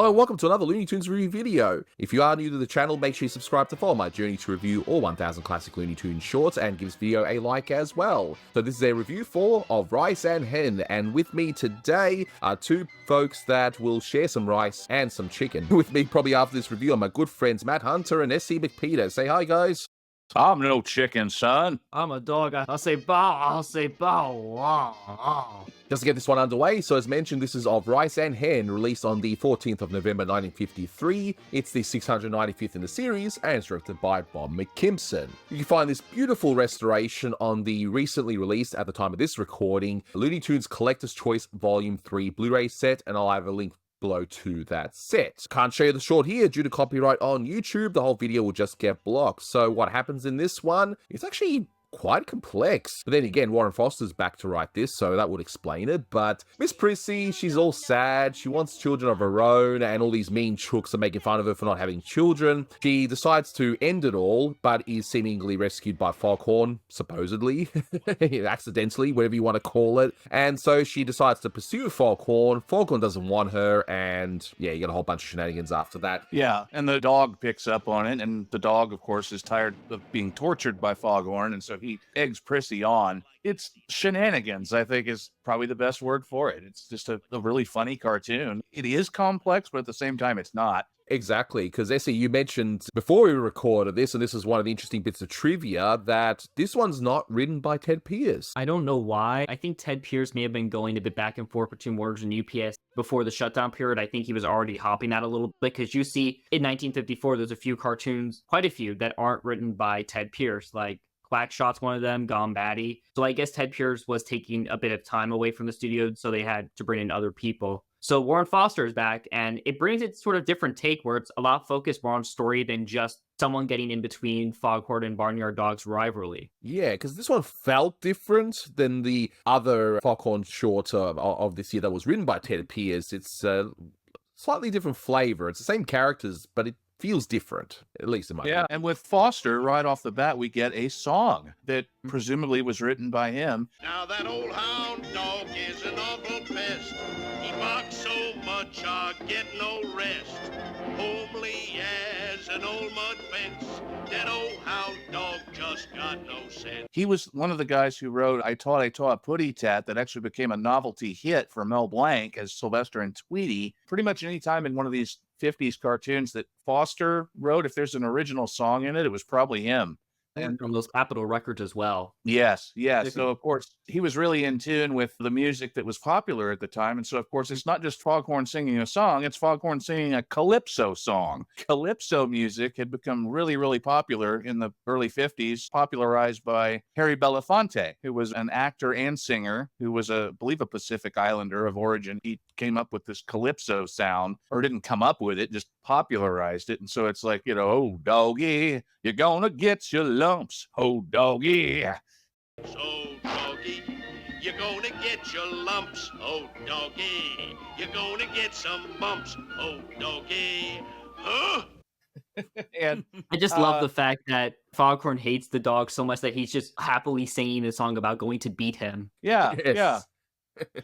Hello and welcome to another Looney Tunes review video. If you are new to the channel, make sure you subscribe to follow my journey to review all 1000 classic Looney Tunes shorts and give this video a like as well. So this is a review of Rice and Hen, and with me today are two folks that will share some rice and some chicken. With me probably after this review are my good friends Matt Hunter and SC McPeter. Say hi, guys. I'm no chicken, son. I'm a dog. I'll say bow. I'll say bow. Just to get this one underway, so as mentioned, this is of Rice and Hen, released on the 14th of November 1953. It's the 695th in the series, and it's directed by Bob McKimson. You can find this beautiful restoration on the recently released, at the time of this recording, Looney Tunes Collector's Choice Volume 3 Blu-ray set, and I'll have a link below to that set. Can't show you the short here due to copyright on YouTube. The whole video will just get blocked. So what happens in this one? It's actually quite complex. But then again, Warren Foster's back to write this, so that would explain it. But Miss Prissy, she's all sad. She wants children of her own, and all these mean chooks are making fun of her for not having children. She decides to end it all, but is seemingly rescued by Foghorn, supposedly, accidentally, whatever you want to call it. And so she decides to pursue Foghorn. Foghorn doesn't want her, and yeah, you get a whole bunch of shenanigans after that. Yeah, and the dog picks up on it, and the dog, of course, is tired of being tortured by Foghorn, and so he eggs Prissy on. It's shenanigans, I think, is probably the best word for it. It's just a really funny cartoon. It is complex, but at the same time, it's not. Exactly, because Essie, you mentioned before we recorded this, and this is one of the interesting bits of trivia, that this one's not written by Ted Pierce. I don't know why. I think Ted Pierce may have been going a bit back and forth between Warner and UPS before the shutdown period. I think he was already hopping that a little bit, because you see in 1954, there's a few cartoons, quite a few, that aren't written by Ted Pierce, like Quackshot's one of them, Gone Batty. So I guess Ted Pierce was taking a bit of time away from the studio, so they had to bring in other people. So Warren Foster is back, and it brings it sort of different take where it's a lot focused more on story than just someone getting in between Foghorn and Barnyard Dog's rivalry. Yeah, because this one felt different than the other Foghorn short of this year that was written by Ted Pierce. It's a slightly different flavor. It's the same characters, but it feels different, at least in my opinion. And with Foster, right off the bat, we get a song that presumably was written by him. Now that old hound dog is an awful pest. He barks so much I get no rest. Homely as an old mud fence. That old hound dog just got no sense. He was one of the guys who wrote I Taught Putty Tat, that actually became a novelty hit for Mel Blanc as Sylvester and Tweety. Pretty much any time in one of these 50s cartoons that Foster wrote, if there's an original song in it, it was probably him. And from those Capitol records as well. Yes. So, of course, he was really in tune with the music that was popular at the time. And so, of course, it's not just Foghorn singing a song, it's Foghorn singing a Calypso song. Calypso music had become really, really popular in the early 50s, popularized by Harry Belafonte, who was an actor and singer, who was, I believe, a Pacific Islander of origin. He came up with this Calypso sound, or didn't come up with it, just popularized it. And so it's like, oh, doggy, you're gonna get your lumps, oh, doggy. So, doggy, you're gonna get your lumps. Oh, doggy, you're gonna get some bumps. Oh, doggy, huh? And I just love the fact that Foghorn hates the dog so much that he's just happily singing a song about going to beat him. Yeah. Yes.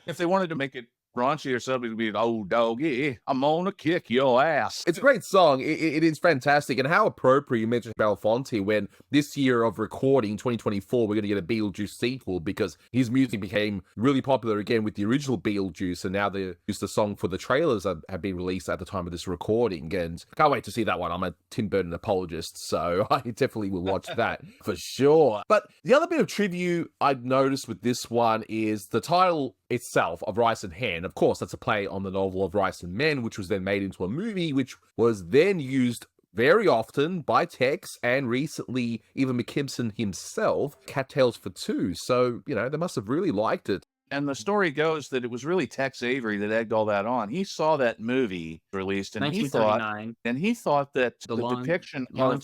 If they wanted to make it raunchy or something, it'd be, oh, doggy, I'm gonna kick your ass. It's a great song. It is fantastic. And how appropriate you mentioned Belafonte when this year of recording, 2024, we're going to get a Beetlejuice sequel, because his music became really popular again with the original Beetlejuice, and now the song for the trailers have been released at the time of this recording, and can't wait to see that one. I'm a Tim Burton apologist, so I definitely will watch that for sure. But the other bit of trivia I've noticed with this one is the title itself of Rice and Hen. Of course, that's a play on the novel of Rice and Men, which was then made into a movie, which was then used very often by Tex, and recently even McKimson himself, Cattails for Two. So, they must have really liked it. And the story goes that it was really Tex Avery that egged all that on. He saw that movie released, and 1939. he thought that the depiction of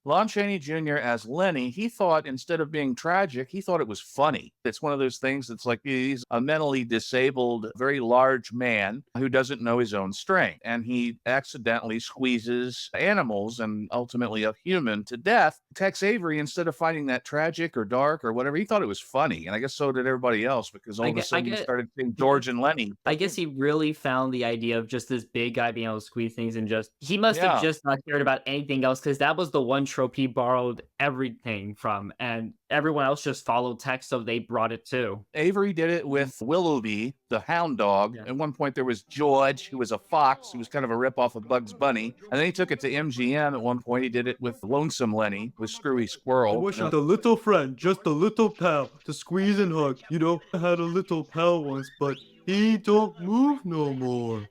Lon Chaney Jr. as Lenny, he thought instead of being tragic, he thought it was funny. It's one of those things that's like he's a mentally disabled, very large man who doesn't know his own strength. And he accidentally squeezes animals and ultimately a human to death. Tex Avery, instead of finding that tragic or dark or whatever, he thought it was funny. And I guess so did everybody else, because all of a sudden you started seeing George and Lenny. I guess he really found the idea of just this big guy being able to squeeze things, and just he must have just not cared about anything else, because that was the one trope he borrowed everything from, and everyone else just followed Tex, so they brought it too. Avery did it with Willoughby, the hound dog. At one point there was George, who was a fox, who was kind of a ripoff of Bugs Bunny. And then he took it to MGM at one point. He did it with Lonesome Lenny, with Screwy Squirrel. I wish I had a little friend, just a little pal, to squeeze and hug. You know, I had a little pal once, but he don't move no more.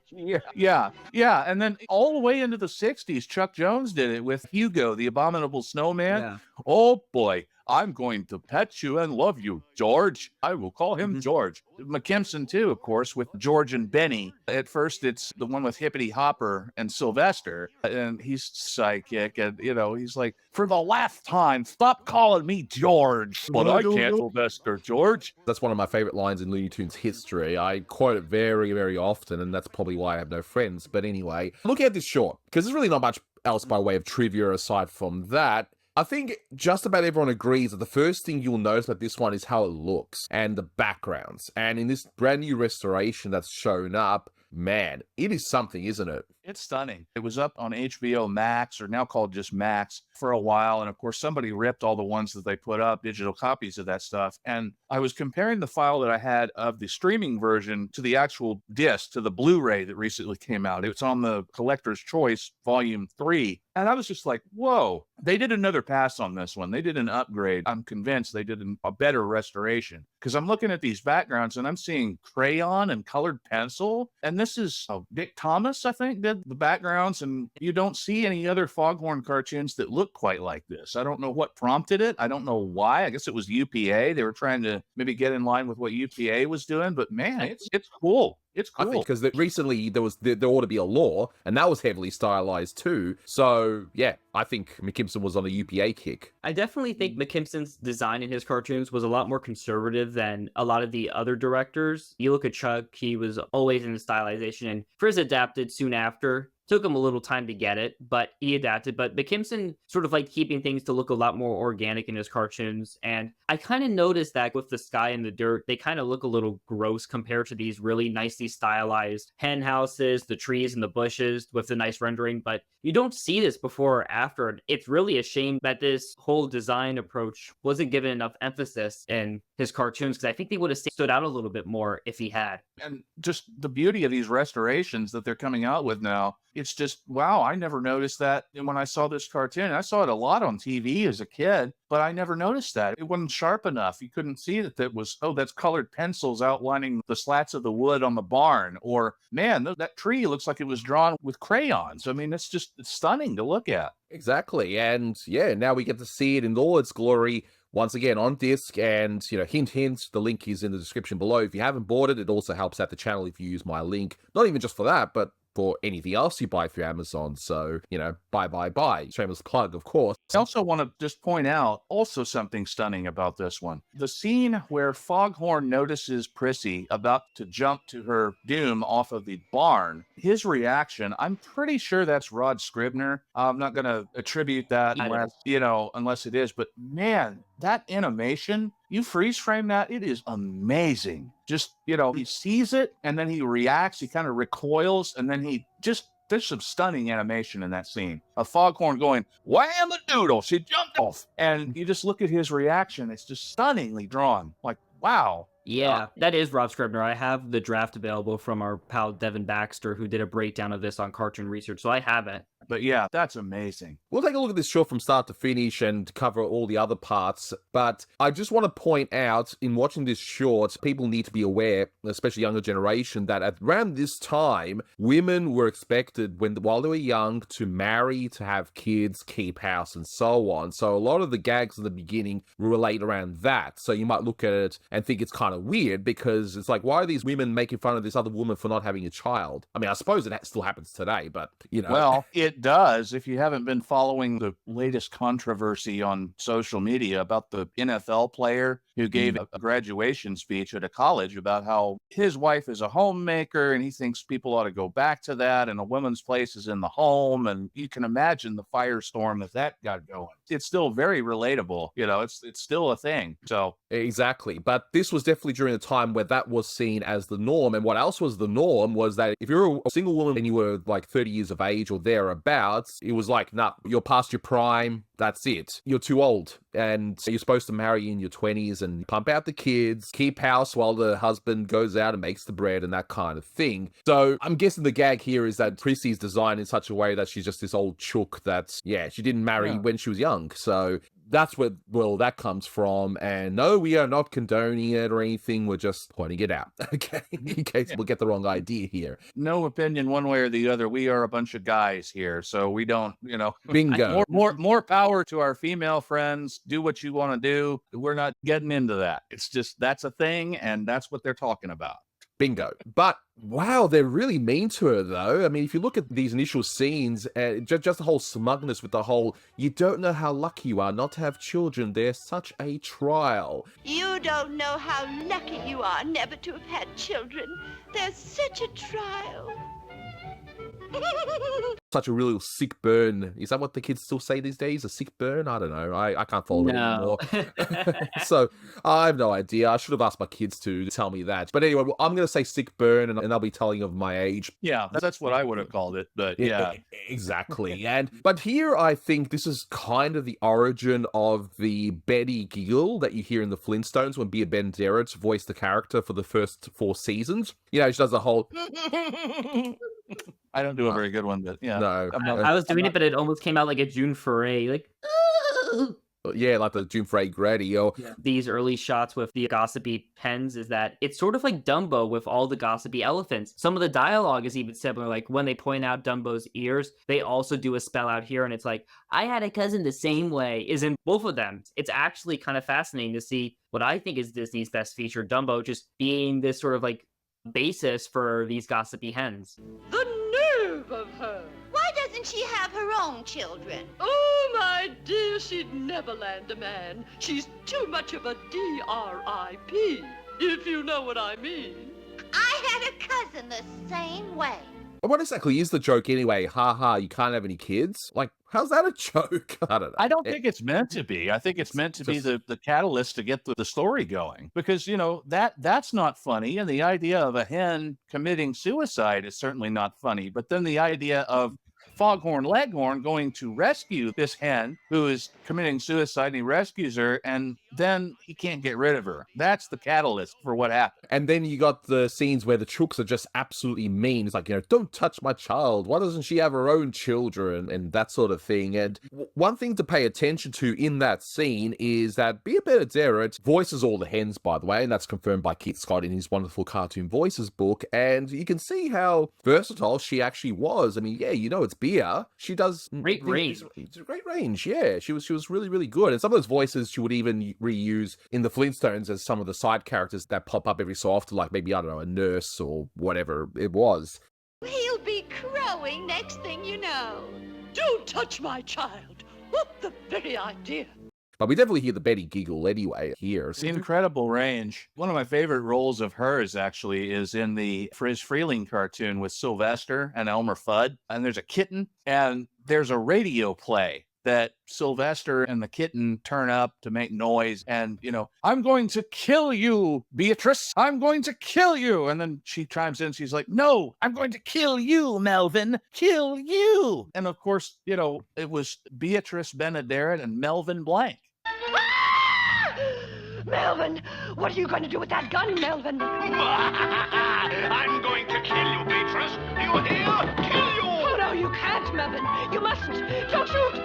Yeah. And then all the way into the 60s, Chuck Jones did it with Hugo, the Abominable Snowman. Yeah. Oh boy, I'm going to pet you and love you, George. I will call him George. McKimson, too, of course, with George and Benny. At first, it's the one with Hippity Hopper and Sylvester, and he's psychic, and, you know, he's like, for the last time, stop calling me George. But I can't Sylvester, George. That's one of my favorite lines in Looney Tunes history. I quote it very, very often, and that's probably why I have no friends. But anyway, look at this short, because there's really not much else by way of trivia aside from that. I think just about everyone agrees that the first thing you'll notice about this one is how it looks and the backgrounds. And in this brand new restoration that's shown up, man, it is something, isn't it? It's stunning. It was up on HBO Max, or now called just Max, for a while. And of course, somebody ripped all the ones that they put up, digital copies of that stuff. And I was comparing the file that I had of the streaming version to the actual disc, to the Blu-ray that recently came out. It's on the Collector's Choice Volume 3. And I was just like, whoa, they did another pass on this one. They did an upgrade. I'm convinced they did a better restoration, because I'm looking at these backgrounds and I'm seeing crayon and colored pencil. And this is Dick Thomas, I think, did the backgrounds. And you don't see any other Foghorn cartoons that look quite like this. I don't know what prompted it. I don't know why. I guess it was UPA. They were trying to maybe get in line with what UPA was doing. But man, it's cool. It's cool. I think because recently there ought to be a law, and that was heavily stylized too. So yeah, I think McKimson was on a UPA kick. I definitely think McKimson's design in his cartoons was a lot more conservative than a lot of the other directors. You look at Chuck, he was always in the stylization, and Frizz adapted soon after. Took him a little time to get it, but he adapted. But McKimson sort of like keeping things to look a lot more organic in his cartoons. And I kind of noticed that with the sky and the dirt, they kind of look a little gross compared to these really nicely stylized hen houses, the trees and the bushes with the nice rendering. But you don't see this before or after. It's really a shame that this whole design approach wasn't given enough emphasis in his cartoons, because I think they would have stood out a little bit more if he had. And just the beauty of these restorations that they're coming out with now, it's just, wow, I never noticed that when I saw this cartoon. I saw it a lot on TV as a kid, but I never noticed that. It wasn't sharp enough. You couldn't see that was, oh, that's colored pencils outlining the slats of the wood on the barn. Or, man, that tree looks like it was drawn with crayons. I mean, it's stunning to look at. Exactly. And yeah, now we get to see it in all its glory once again on disc. And, you know, hint, the link is in the description below. If you haven't bought it, it also helps out the channel if you use my link. Not even just for that, but for anything else you buy through Amazon. So, you know, buy. Shameless plug, of course. I also want to just point out also something stunning about this one. The scene where Foghorn notices Prissy about to jump to her doom off of the barn, his reaction, I'm pretty sure that's Rod Scribner. I'm not going to attribute that unless it is. But man, that animation, you freeze frame that, it is amazing. Just, you know, he sees it and then he reacts, he kind of recoils, and then there's some stunning animation in that scene. A Foghorn going, wham a doodle, she jumped off. And you just look at his reaction, it's just stunningly drawn. Like, wow. Yeah, that is Rob Scribner. I have the draft available from our pal Devin Baxter, who did a breakdown of this on Cartoon Research, so I have it. But yeah, that's amazing. We'll take a look at this short from start to finish and cover all the other parts. But I just want to point out, in watching this short, people need to be aware, especially younger generation, that at around this time, women were expected, while they were young, to marry, to have kids, keep house, and so on. So a lot of the gags in the beginning relate around that. So you might look at it and think it's kind of weird, because it's like, why are these women making fun of this other woman for not having a child? I mean, I suppose it still happens today, but, you know. Well, it It does. If you haven't been following the latest controversy on social media about the NFL player who gave a graduation speech at a college about how his wife is a homemaker and he thinks people ought to go back to that and a woman's place is in the home. And you can imagine the firestorm that got going. It's still very relatable. You know, it's still a thing. So Exactly. But this was definitely during a time where that was seen as the norm. And what else was the norm was that if you're a single woman and you were like 30 years of age or thereabouts, it was like, nah, you're past your prime. That's it. You're too old. And you're supposed to marry in your 20s and pump out the kids, keep house while the husband goes out and makes the bread and that kind of thing. So I'm guessing the gag here is that Prissy's designed in such a way that she's just this old chook that's, she didn't marry when she was young. So that's where, that comes from. And no, we are not condoning it or anything. We're just pointing it out, okay? In case we'll get the wrong idea here. No opinion one way or the other. We are a bunch of guys here, so we don't, Bingo. More power to our female friends. Do what you want to do. We're not getting into that. It's just, that's a thing, and that's what they're talking about. Bingo. But wow, they're really mean to her, though. I mean, if you look at these initial scenes, just the whole smugness with the whole, you don't know how lucky you are not to have children. They're such a trial. You don't know how lucky you are never to have had children. They're such a trial. Such a real sick burn. Is that what the kids still say these days? A sick burn? I don't know. I can't follow it anymore. So I have no idea. I should have asked my kids to tell me that. But anyway, I'm going to say sick burn, and I'll be telling of my age. Yeah, that's what I would have called it. But yeah. Exactly. But here I think this is kind of the origin of the Betty giggle that you hear in the Flintstones when Bea Benaderet voiced the character for the first 4 seasons. You know, she does the whole... I don't do a very good one, but yeah. No. I was doing it, but it almost came out like a June Foray, like. Yeah, like the June Foray Grady. Or these early shots with the gossipy hens is that it's sort of like Dumbo with all the gossipy elephants. Some of the dialogue is even similar. Like when they point out Dumbo's ears, they also do a spell out here, and it's like, I had a cousin the same way, is in both of them. It's actually kind of fascinating to see what I think is Disney's best feature, Dumbo just being this sort of like basis for these gossipy hens. The nerve of her! Why doesn't she have her own children? Oh, my dear, she'd never land a man. She's too much of a D-R-I-P, if you know what I mean. I had a cousin the same way. what exactly is the joke anyway? Ha ha, you can't have any kids? Like, how's that a joke? I don't know. I don't think it's meant to be. I think it's meant to be the catalyst to get the story going. Because, that's not funny. And the idea of a hen committing suicide is certainly not funny. But then the idea of Foghorn Leghorn going to rescue this hen who is committing suicide, and he rescues her, and then he can't get rid of her. That's the catalyst for what happened. And then you got the scenes where the chooks are just absolutely mean. It's like, don't touch my child. Why doesn't she have her own children? And that sort of thing. And one thing to pay attention to in that scene is that Bea Benaderet voices all the hens, by the way, and that's confirmed by Keith Scott in his wonderful Cartoon Voices book. And you can see how versatile she actually was. I mean, yeah, it's Bea. She does great range. It's a great range. Yeah, she was really, really good. And some of those voices she would even reuse in the Flintstones as some of the side characters that pop up every so often, like maybe, I don't know, a nurse or whatever it was. He'll be crowing next thing you know. Don't touch my child. What the very idea. But we definitely hear the Betty giggle anyway here. It's incredible range. One of my favorite roles of hers actually is in the Friz Freleng cartoon with Sylvester and Elmer Fudd. And there's a kitten and there's a radio play that Sylvester and the kitten turn up to make noise. And, I'm going to kill you, Beatrice. I'm going to kill you. And then she chimes in. She's like, no, I'm going to kill you, Melvin. Kill you. And of course, it was Beatrice Benaderet and Melvin Blanc. Melvin, what are you going to do with that gun, Melvin? I'm going to kill you, Beatrice. Do you hear? Kill you! Oh, no, you can't, Melvin. You mustn't. Don't shoot.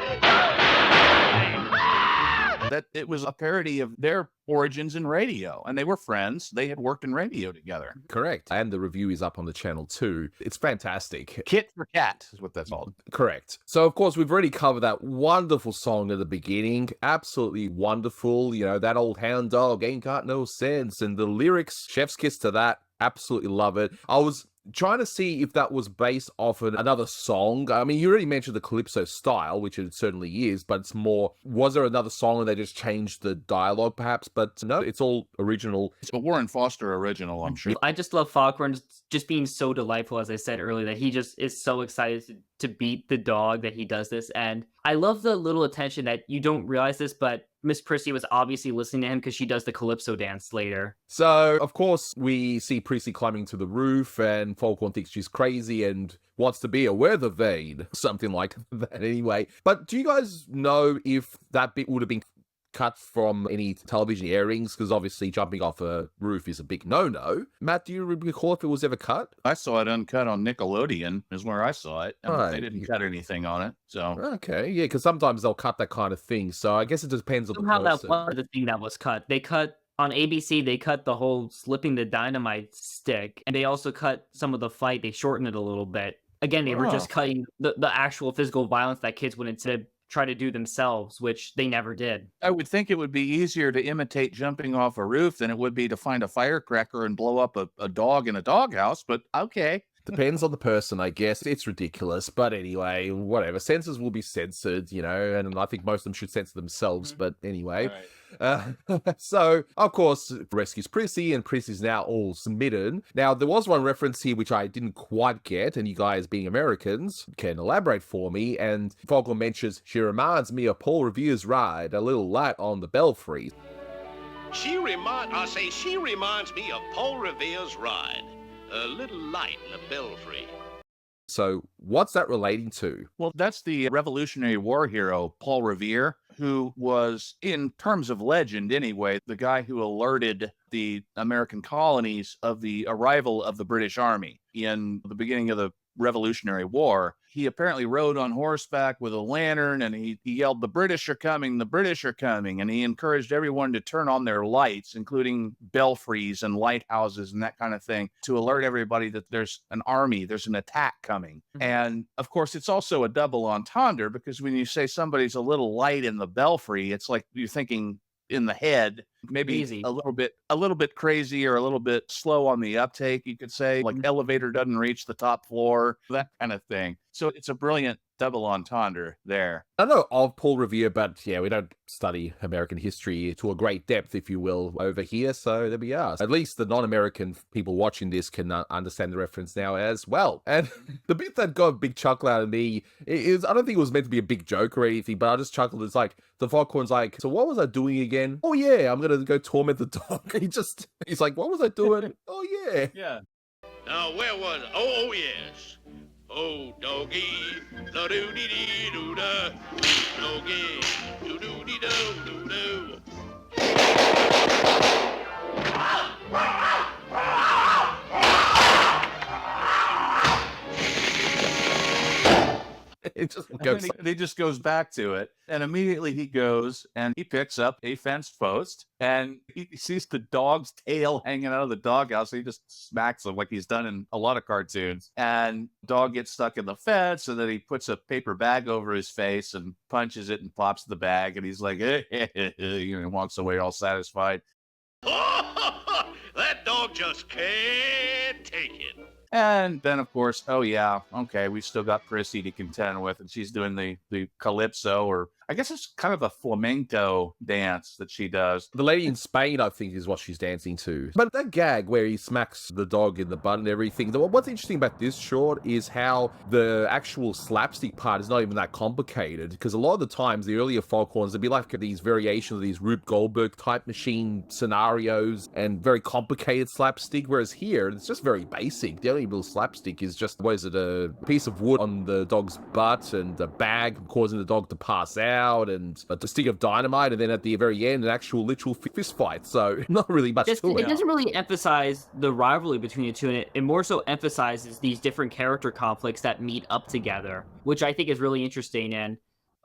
That it was a parody of their origins in radio, and they were friends. They had worked in radio together. Correct. And the review is up on the channel too. It's fantastic. Kit for Cat is what that's called. Correct. So, of course, we've already covered that wonderful song at the beginning. Absolutely wonderful. That old hound dog ain't got no sense. And the lyrics, chef's kiss to that. Absolutely love it. I was trying to see if that was based off another song. I mean, you already mentioned the Calypso style, which it certainly is, but it's more, was there another song and they just changed the dialogue perhaps? But no, it's all original. It's a Warren Foster original, I'm sure. I just love Foghorn just being so delightful, as I said earlier, that he just is so excited to beat the dog that he does this. And I love the little attention that you don't realize this, but Miss Prissy was obviously listening to him because she does the Calypso dance later. So, of course, we see Prissy climbing to the roof, and Foghorn thinks she's crazy and wants to be a weather vane. Something like that anyway. But do you guys know if that bit would have been cut from any television airings? Because obviously jumping off a roof is a big no-no. Matt, do you recall if it was ever cut? I saw it uncut on Nickelodeon is where I saw it. And Right. They didn't cut anything on it. So Okay, yeah, because sometimes they'll cut that kind of thing. So I guess it depends on Somehow the that person. was the thing that was cut. They cut on ABC, they cut the whole slipping the dynamite stick, and they also cut some of the fight. They shortened it a little bit. Again, they were just cutting the actual physical violence that kids would instead try to do themselves, which they never did. I would think it would be easier to imitate jumping off a roof than it would be to find a firecracker and blow up a dog in a doghouse, but okay. Depends on the person, I guess. It's ridiculous. But anyway, whatever. Censors will be censored, you know, and I think most of them should censor themselves. But anyway. So, of course, rescues Prissy, and Prissy's now all smitten. Now, there was one reference here which I didn't quite get, and you guys, being Americans, can elaborate for me. And Foghorn mentions, she reminds me of Paul Revere's ride, a little light on the belfry. She reminds me of Paul Revere's ride. A little light in the belfry. So, what's that relating to? Well, that's the Revolutionary War hero, Paul Revere, who was, in terms of legend anyway, the guy who alerted the American colonies of the arrival of the British Army in the beginning of the Revolutionary War. He apparently rode on horseback with a lantern, and he yelled, "The British are coming, the British are coming." And he encouraged everyone to turn on their lights, including belfries and lighthouses and that kind of thing, to alert everybody that there's an army, there's an attack coming. And of course, it's also a double entendre, because when you say somebody's a little light in the belfry, it's like you're thinking in the head, maybe Easy. a little bit crazy or a little bit slow on the uptake, you could say, like elevator doesn't reach the top floor, that kind of thing. So it's a brilliant double entendre there. I know of Paul Revere, but yeah, we don't study American history to a great depth, if you will, over here. So there we are. At least the non-American people watching this can understand the reference now as well. And the bit that got a big chuckle out of me is, I don't think it was meant to be a big joke or anything, but I just chuckled. It's like, the Foghorn's like, so what was I doing again? Oh yeah, I'm going to go torment the dog. He's like, what was I doing? Oh yeah. Yeah. Now, where was it? Oh, yes. Oh, doggy, da doo dee dee doo da, doggy, doo doo dee doo doo doo. It just And goes. then he just goes back to it, and immediately he goes and he picks up a fence post, and he sees the dog's tail hanging out of the doghouse. So he just smacks him like he's done in a lot of cartoons, and dog gets stuck in the fence, and then he puts a paper bag over his face and punches it and pops the bag, and he's like, you know, walks away all satisfied. That dog just can't take it. And then, of course, oh yeah, okay, we've still got Prissy to contend with, and she's doing the Calypso, or I guess it's kind of a flamenco dance that she does. The lady in Spain, I think, is what she's dancing to. But that gag where he smacks the dog in the butt and everything, what's interesting about this short is how the actual slapstick part is not even that complicated, because a lot of the times, the earlier Foghorns, there'd be like these variations of these Rube Goldberg type machine scenarios and very complicated slapstick, whereas here, it's just very basic. The only real slapstick is just, what is it, a piece of wood on the dog's butt and a bag causing the dog to pass out, and a stick of dynamite, and then at the very end, an actual literal fist fight. So not really much to It it. doesn't really emphasize the rivalry between the two, and it more so emphasizes these different character conflicts that meet up together, which I think is really interesting. And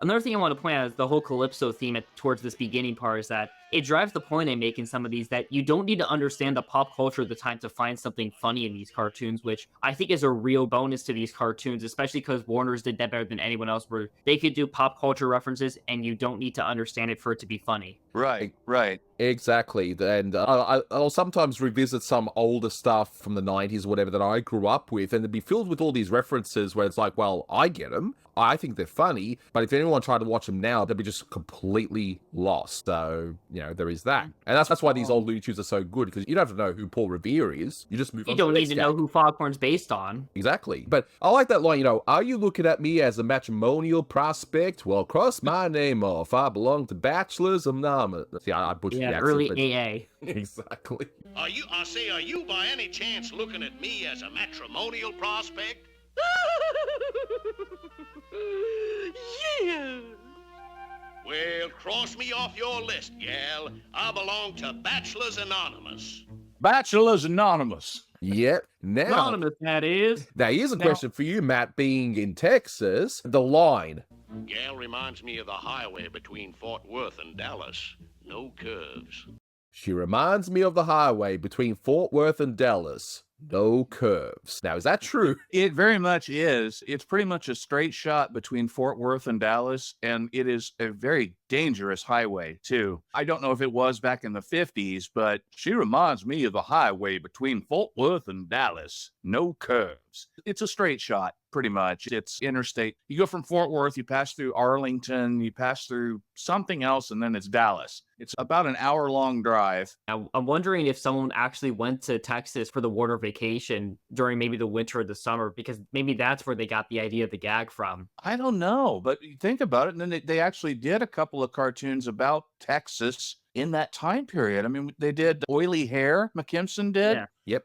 Another thing I want to point out is the whole Calypso theme towards this beginning part is that it drives the point I make in some of these that you don't need to understand the pop culture of the time to find something funny in these cartoons, which I think is a real bonus to these cartoons, especially because Warner's did that better than anyone else, where they could do pop culture references and you don't need to understand it for it to be funny. Right, right. Exactly. And I'll sometimes revisit some older stuff from the 90s or whatever that I grew up with, and it'd be filled with all these references where it's like, well, I get them. I think they're funny, but if anyone tried to watch them now, they'd be just completely lost. So, there is that. And that's why these old Looney Tunes are so good, because you don't have to know who Paul Revere is. You just move on. You don't need to know who Foghorn's based on. Exactly. But I like that line, are you looking at me as a matrimonial prospect? Well, cross my name off. I belong to Bachelors Anonymous. See, I butchered the accent, early but... AA. Exactly. Are you by any chance looking at me as a matrimonial prospect? Yeah. Well, cross me off your list, gal. I belong to Bachelors Anonymous. Bachelors Anonymous. Yep. Now, Anonymous, that is. now here's a question for you, Matt, being in Texas. The line. Gal reminds me of the highway between Fort Worth and Dallas. No curves. She reminds me of the highway between Fort Worth and Dallas. No curves. Now, is that true? It very much is. It's pretty much a straight shot between Fort Worth and Dallas, and it is a very dangerous highway, too. I don't know if it was back in the 50s, but she reminds me of the highway between Fort Worth and Dallas. No curves. It's a straight shot, pretty much. It's interstate. You go from Fort Worth, you pass through Arlington, you pass through something else, and then it's Dallas. It's about an hour-long drive. Now, I'm wondering if someone actually went to Texas for the Warner vacation during maybe the winter or the summer, because maybe that's where they got the idea of the gag from. I don't know, but you think about it, and then they actually did a couple of cartoons about Texas in that time period. I mean, they did Oily Hair, McKimson did. Yeah. Yep.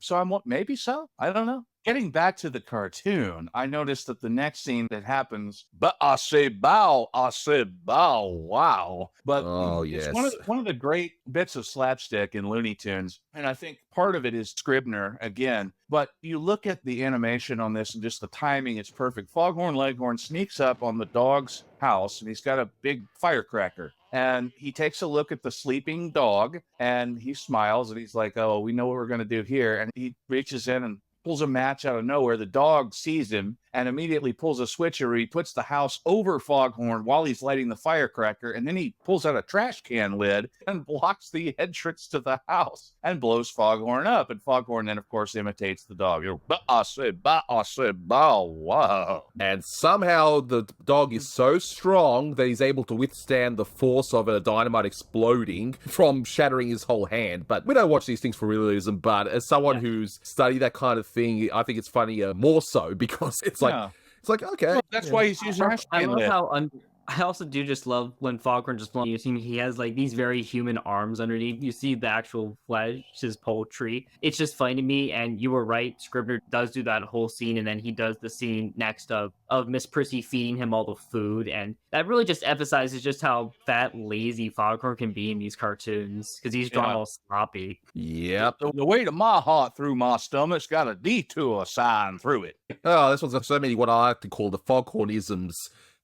So maybe so. I don't know. Getting back to the cartoon, I noticed that the next scene that happens, but I say bow, wow. But Oh, it's yes. one of the great bits of slapstick in Looney Tunes. And I think part of it is Scribner again. But you look at the animation on this and just the timing, it's perfect. Foghorn Leghorn sneaks up on the dog's house and he's got a big firecracker. And he takes a look at the sleeping dog and he smiles and he's like, oh, we know what we're going to do here. And he reaches in and pulls a match out of nowhere. The dog sees him and immediately pulls a switcheroo. He puts the house over Foghorn while he's lighting the firecracker, and then he pulls out a trash can lid and blocks the entrance to the house and blows Foghorn up. And Foghorn then, of course, imitates the dog. I said, bow, wow. And somehow the dog is so strong that he's able to withstand the force of a dynamite exploding from shattering his whole hand. But we don't watch these things for realism, but as someone who's studied that kind of thing, I think it's funnier more so because it's like, okay. Well, that's why he's using trash I can love lid. how I also do just love when Foghorn just blowing. You see he has like these very human arms underneath. You see the actual flesh, his poultry. It's just funny to me. And you were right. Scribner does do that whole scene, and then he does the scene next of Miss Prissy feeding him all the food, and that really just emphasizes just how fat, lazy Foghorn can be in these cartoons because he's drawn all sloppy. Yep. The way to my heart through my stomach's got a detour sign through it. Oh, this one's got so many what I like to call the Foghornisms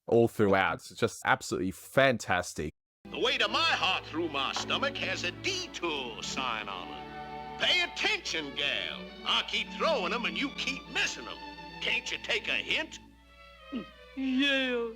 all throughout. It's just absolutely fantastic. The way to my heart through my stomach has a detour sign on it. Pay attention, gal. I keep throwing them and you keep missing them. Can't you take a hint? Yeah.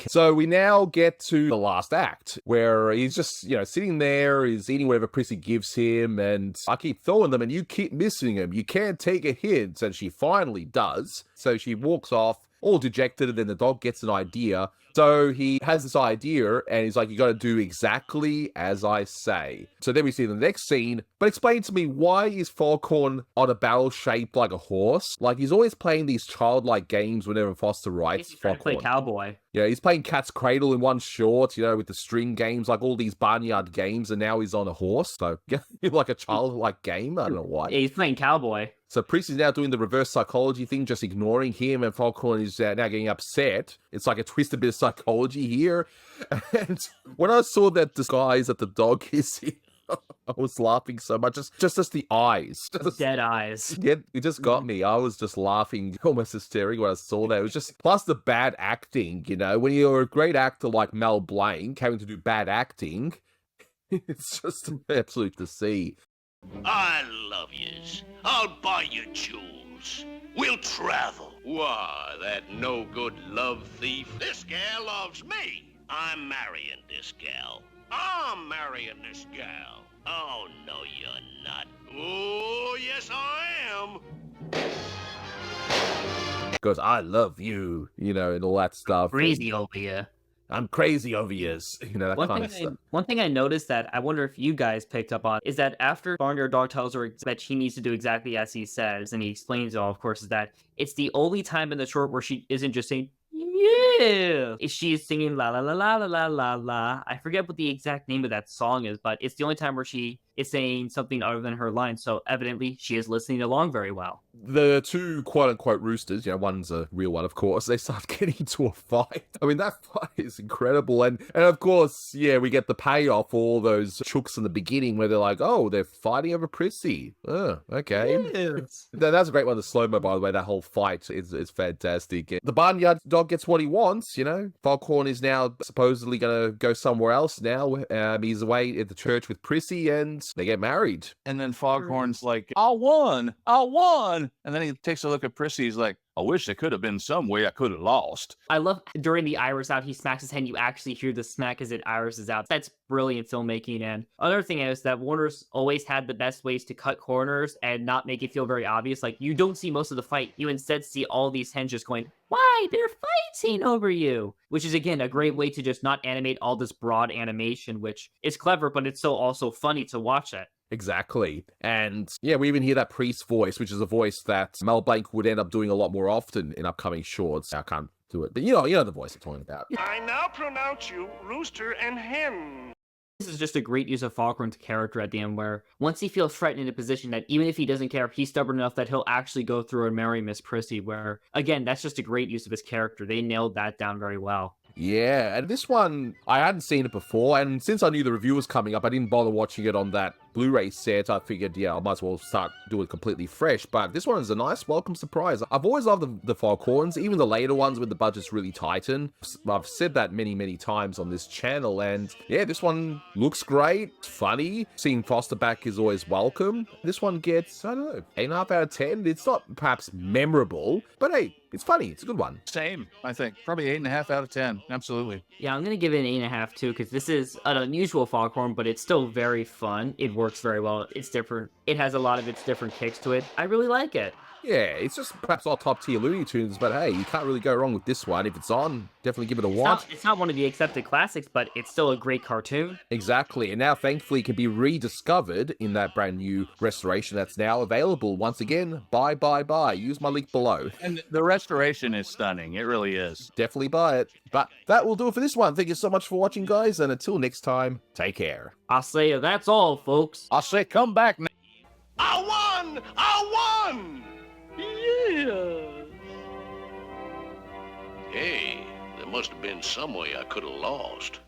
So we now get to the last act, where he's just, sitting there, he's eating whatever Prissy gives him, and I keep throwing them and you keep missing them. You can't take a hint. And she finally does. So she walks off, all dejected, and then the dog gets an idea. So he has this idea, and he's like, you got to do exactly as I say. So then we see the next scene, but explain to me, why is Foghorn on a barrel shaped like a horse? Like, he's always playing these childlike games whenever Foster writes He's trying to play Foghorn. cowboy. Yeah, he's playing Cat's Cradle in one short, with the string games, like all these barnyard games, and now he's on a horse. So, yeah, like a childlike game. I don't know why. Yeah, he's playing cowboy. So Prissy's now doing the reverse psychology thing, just ignoring him, and Foghorn is now getting upset. It's like a twisted bit of psychology here. And when I saw that disguise that the dog is in, I was laughing so much. Just as the eyes. Dead eyes. Yeah, it just got me. I was just laughing, almost hysterical when I saw that. It was just, plus the bad acting, you know, when you're a great actor like Mel Blanc, having to do bad acting, it's just absolute to see. I love yous. I'll buy you jewels. We'll travel. Why, that no-good love thief. This gal loves me. I'm marrying this gal. I'm marrying this gal. Oh, no, you're not. Oh, yes, I am. Goes, I love you, you know, and all that stuff. Crazy over here. I'm crazy over years, you know, that kind of stuff. One thing I noticed that I wonder if you guys picked up on is that after Barnyard Dog tells her that she needs to do exactly as he says, and he explains it all, of course, is that it's the only time in the short where she isn't just saying, yeah, she is singing la la la la la la la la. I forget what the exact name of that song is, but it's the only time where she is saying something other than her line. So evidently she is listening along very well. The two quote-unquote roosters, you know, one's a real one, of course, they start getting into a fight. I mean, that fight is incredible. And of course, yeah, we get the payoff for all those chooks in the beginning where they're like, oh, they're fighting over Prissy. Oh, okay. Yes. That's a great one, the slow-mo, by the way. That whole fight is fantastic. The barnyard dog gets what he wants, you know. Foghorn is now supposedly going to go somewhere else now. He's away at the church with Prissy, and they get married. And then Foghorn's like, I won. And then he takes a look at Prissy. He's like, I wish there could have been some way I could have lost. I love during the iris out, he smacks his hand. You actually hear the smack as it irises out. That's brilliant filmmaking. And another thing is that Warner's always had the best ways to cut corners and not make it feel very obvious. Like, you don't see most of the fight. You instead see all these hens just going, why? They're fighting over you. Which is, again, a great way to just not animate all this broad animation, which is clever, but it's so also funny to watch it. Exactly. And yeah, we even hear that priest voice, which is a voice that Mel Blanc would end up doing a lot more often in upcoming shorts. I can't do it, but you know the voice I'm talking about. I now pronounce you rooster and hen. This is just a great use of Foghorn's character at the end, where once he feels threatened in a position that even if he doesn't care, he's stubborn enough that he'll actually go through and marry Miss Prissy, where, again, that's just a great use of his character. They nailed that down very well. Yeah, and this one, I hadn't seen it before, and since I knew the review was coming up, I didn't bother watching it on that Blu-ray set. I figured, yeah, I might as well start doing it completely fresh, but this one is a nice welcome surprise. I've always loved the Foghorns, even the later ones when the budget's really tighten. I've said that many, many times on this channel, and yeah, this one looks great, funny. Seeing Foster back is always welcome. This one gets, I don't know, 8.5 out of 10. It's not perhaps memorable, but hey, it's funny. It's a good one. Same, I think. Probably 8.5 out of 10. Absolutely. Yeah, I'm going to give it an 8.5 too, because this is an unusual Foghorn, but it's still very fun. It works very well. It's different. It has a lot of its different kicks to it. I really like it. Yeah, it's just perhaps not top tier Looney Tunes, but hey, you can't really go wrong with this one. If it's on, definitely give it a watch. It's not one of the accepted classics, but it's still a great cartoon. Exactly, and now thankfully it can be rediscovered in that brand new restoration that's now available. Once again, buy. Use my link below. And the restoration is stunning. It really is. Definitely buy it. But that will do it for this one. Thank you so much for watching, guys, and until next time, take care. I'll say that's all, folks. I say come back now. I won! Yeah. Hey, there must have been some way I could have lost.